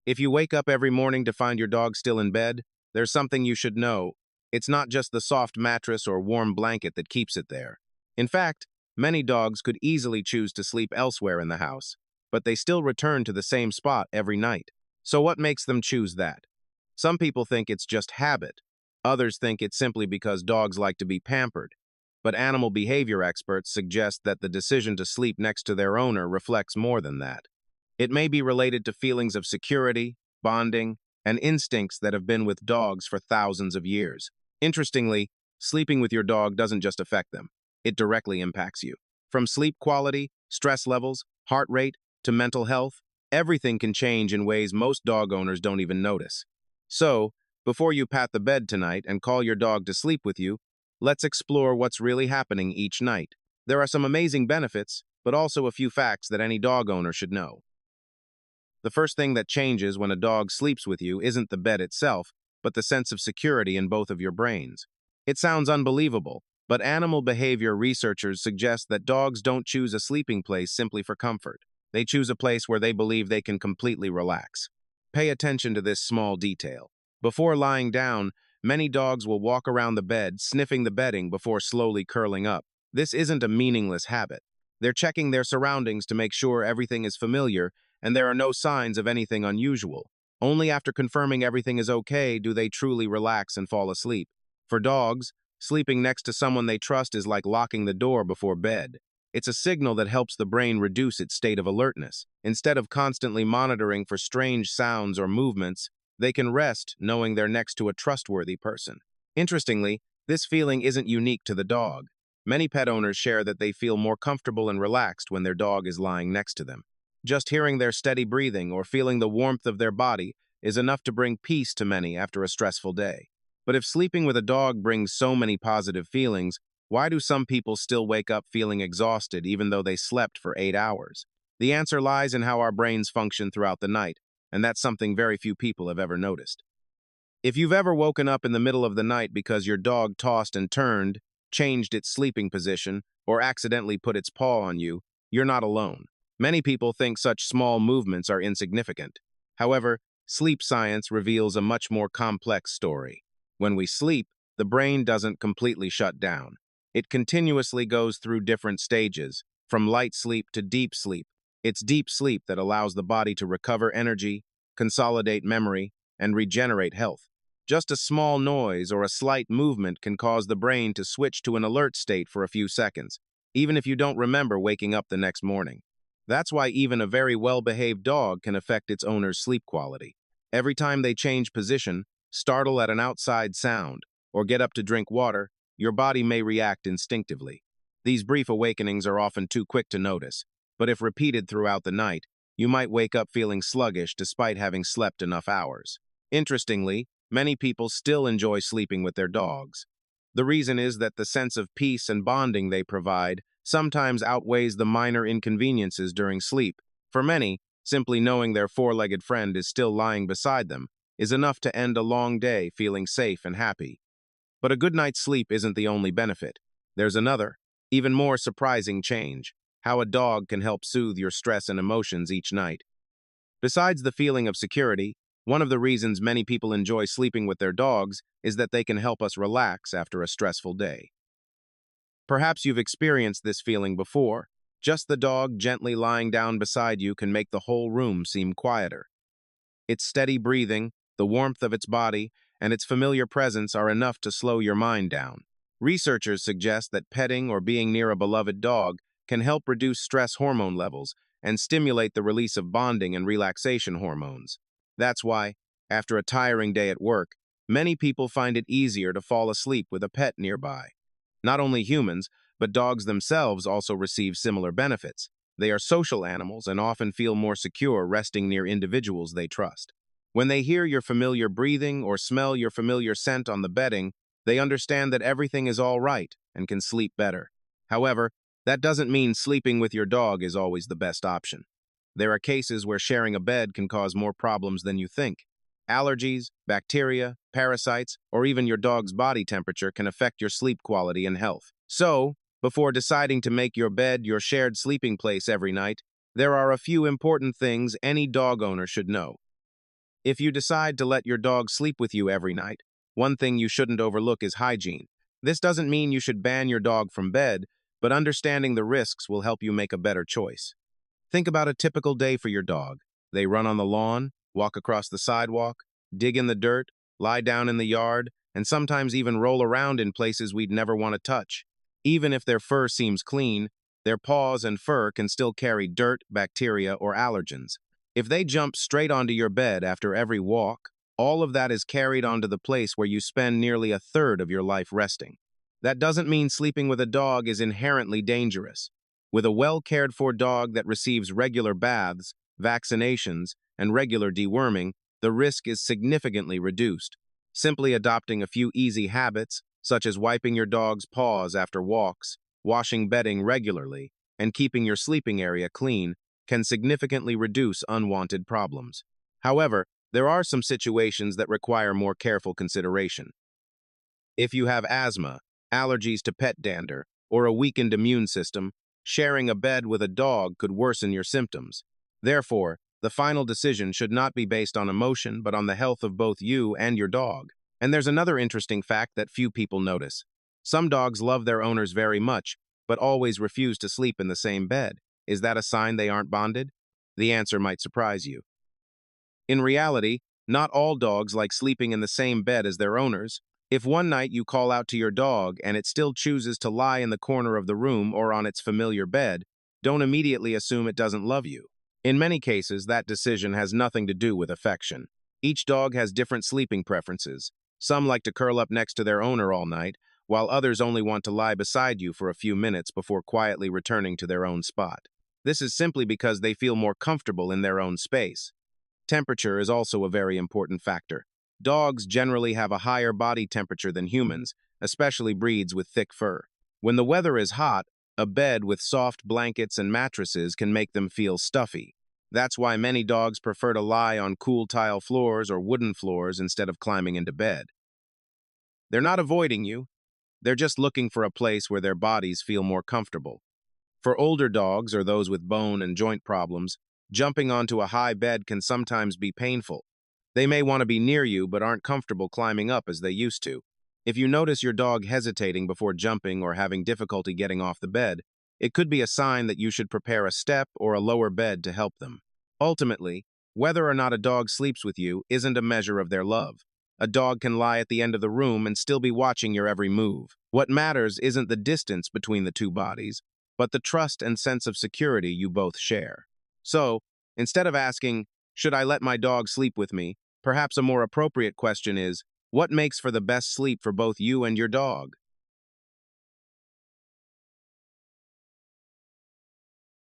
If you wake up every morning to find your dog still in bed, there's something you should know. It's not just the soft mattress or warm blanket that keeps it there. In fact, many dogs could easily choose to sleep elsewhere in the house, but they still return to the same spot every night. So what makes them choose that? Some people think it's just habit. Others think it's simply because dogs like to be pampered. But animal behavior experts suggest that the decision to sleep next to their owner reflects more than that. It may be related to feelings of security, bonding, and instincts that have been with dogs for thousands of years. Interestingly, sleeping with your dog doesn't just affect them, it directly impacts you. From sleep quality, stress levels, heart rate, to mental health, everything can change in ways most dog owners don't even notice. So, before you pat the bed tonight and call your dog to sleep with you, let's explore what's really happening each night. There are some amazing benefits, but also a few facts that any dog owner should know. The first thing that changes when a dog sleeps with you isn't the bed itself, but the sense of security in both of your brains. It sounds unbelievable, but animal behavior researchers suggest that dogs don't choose a sleeping place simply for comfort. They choose a place where they believe they can completely relax. Pay attention to this small detail. Before lying down, many dogs will walk around the bed, sniffing the bedding before slowly curling up. This isn't a meaningless habit. They're checking their surroundings to make sure everything is familiar and there are no signs of anything unusual. Only after confirming everything is okay do they truly relax and fall asleep. For dogs, sleeping next to someone they trust is like locking the door before bed. It's a signal that helps the brain reduce its state of alertness. Instead of constantly monitoring for strange sounds or movements, they can rest knowing they're next to a trustworthy person. Interestingly, this feeling isn't unique to the dog. Many pet owners share that they feel more comfortable and relaxed when their dog is lying next to them. Just hearing their steady breathing or feeling the warmth of their body is enough to bring peace to many after a stressful day. But if sleeping with a dog brings so many positive feelings, why do some people still wake up feeling exhausted even though they slept for 8 hours? The answer lies in how our brains function throughout the night, and that's something very few people have ever noticed. If you've ever woken up in the middle of the night because your dog tossed and turned, changed its sleeping position, or accidentally put its paw on you, you're not alone. Many people think such small movements are insignificant. However, sleep science reveals a much more complex story. When we sleep, the brain doesn't completely shut down. It continuously goes through different stages, from light sleep to deep sleep. It's deep sleep that allows the body to recover energy, consolidate memory, and regenerate health. Just a small noise or a slight movement can cause the brain to switch to an alert state for a few seconds, even if you don't remember waking up the next morning. That's why even a very well-behaved dog can affect its owner's sleep quality. Every time they change position, startle at an outside sound, or get up to drink water, your body may react instinctively. These brief awakenings are often too quick to notice, but if repeated throughout the night, you might wake up feeling sluggish despite having slept enough hours. Interestingly, many people still enjoy sleeping with their dogs. The reason is that the sense of peace and bonding they provide sometimes outweighs the minor inconveniences during sleep. For many, simply knowing their four-legged friend is still lying beside them is enough to end a long day feeling safe and happy. But a good night's sleep isn't the only benefit. There's another, even more surprising change: how a dog can help soothe your stress and emotions each night. Besides the feeling of security, one of the reasons many people enjoy sleeping with their dogs is that they can help us relax after a stressful day. Perhaps you've experienced this feeling before. Just the dog gently lying down beside you can make the whole room seem quieter. Its steady breathing, the warmth of its body, and its familiar presence are enough to slow your mind down. Researchers suggest that petting or being near a beloved dog can help reduce stress hormone levels and stimulate the release of bonding and relaxation hormones. That's why, after a tiring day at work, many people find it easier to fall asleep with a pet nearby. Not only humans, but dogs themselves also receive similar benefits. They are social animals and often feel more secure resting near individuals they trust. When they hear your familiar breathing or smell your familiar scent on the bedding, they understand that everything is all right and can sleep better. However, that doesn't mean sleeping with your dog is always the best option. There are cases where sharing a bed can cause more problems than you think. Allergies, bacteria, parasites, or even your dog's body temperature can affect your sleep quality and health. So, before deciding to make your bed your shared sleeping place every night, there are a few important things any dog owner should know. If you decide to let your dog sleep with you every night, one thing you shouldn't overlook is hygiene. This doesn't mean you should ban your dog from bed, but understanding the risks will help you make a better choice. Think about a typical day for your dog. They run on the lawn, walk across the sidewalk, dig in the dirt, lie down in the yard, and sometimes even roll around in places we'd never want to touch. Even if their fur seems clean, their paws and fur can still carry dirt, bacteria, or allergens. If they jump straight onto your bed after every walk, all of that is carried onto the place where you spend nearly a third of your life resting. That doesn't mean sleeping with a dog is inherently dangerous. With a well-cared-for dog that receives regular baths, vaccinations, and regular deworming, the risk is significantly reduced. Simply adopting a few easy habits, such as wiping your dog's paws after walks, washing bedding regularly, and keeping your sleeping area clean, can significantly reduce unwanted problems. However, there are some situations that require more careful consideration. If you have asthma, allergies to pet dander, or a weakened immune system, sharing a bed with a dog could worsen your symptoms. Therefore, the final decision should not be based on emotion, but on the health of both you and your dog. And there's another interesting fact that few people notice. Some dogs love their owners very much, but always refuse to sleep in the same bed. Is that a sign they aren't bonded? The answer might surprise you. In reality, not all dogs like sleeping in the same bed as their owners. If one night you call out to your dog and it still chooses to lie in the corner of the room or on its familiar bed, don't immediately assume it doesn't love you. In many cases, that decision has nothing to do with affection. Each dog has different sleeping preferences. Some like to curl up next to their owner all night, while others only want to lie beside you for a few minutes before quietly returning to their own spot. This is simply because they feel more comfortable in their own space. Temperature is also a very important factor. Dogs generally have a higher body temperature than humans, especially breeds with thick fur. When the weather is hot, a bed with soft blankets and mattresses can make them feel stuffy. That's why many dogs prefer to lie on cool tile floors or wooden floors instead of climbing into bed. They're not avoiding you. They're just looking for a place where their bodies feel more comfortable. For older dogs or those with bone and joint problems, jumping onto a high bed can sometimes be painful. They may want to be near you but aren't comfortable climbing up as they used to. If you notice your dog hesitating before jumping or having difficulty getting off the bed, it could be a sign that you should prepare a step or a lower bed to help them. Ultimately, whether or not a dog sleeps with you isn't a measure of their love. A dog can lie at the end of the room and still be watching your every move. What matters isn't the distance between the two bodies, but the trust and sense of security you both share. So, instead of asking, "Should I let my dog sleep with me?" perhaps a more appropriate question is, what makes for the best sleep for both you and your dog?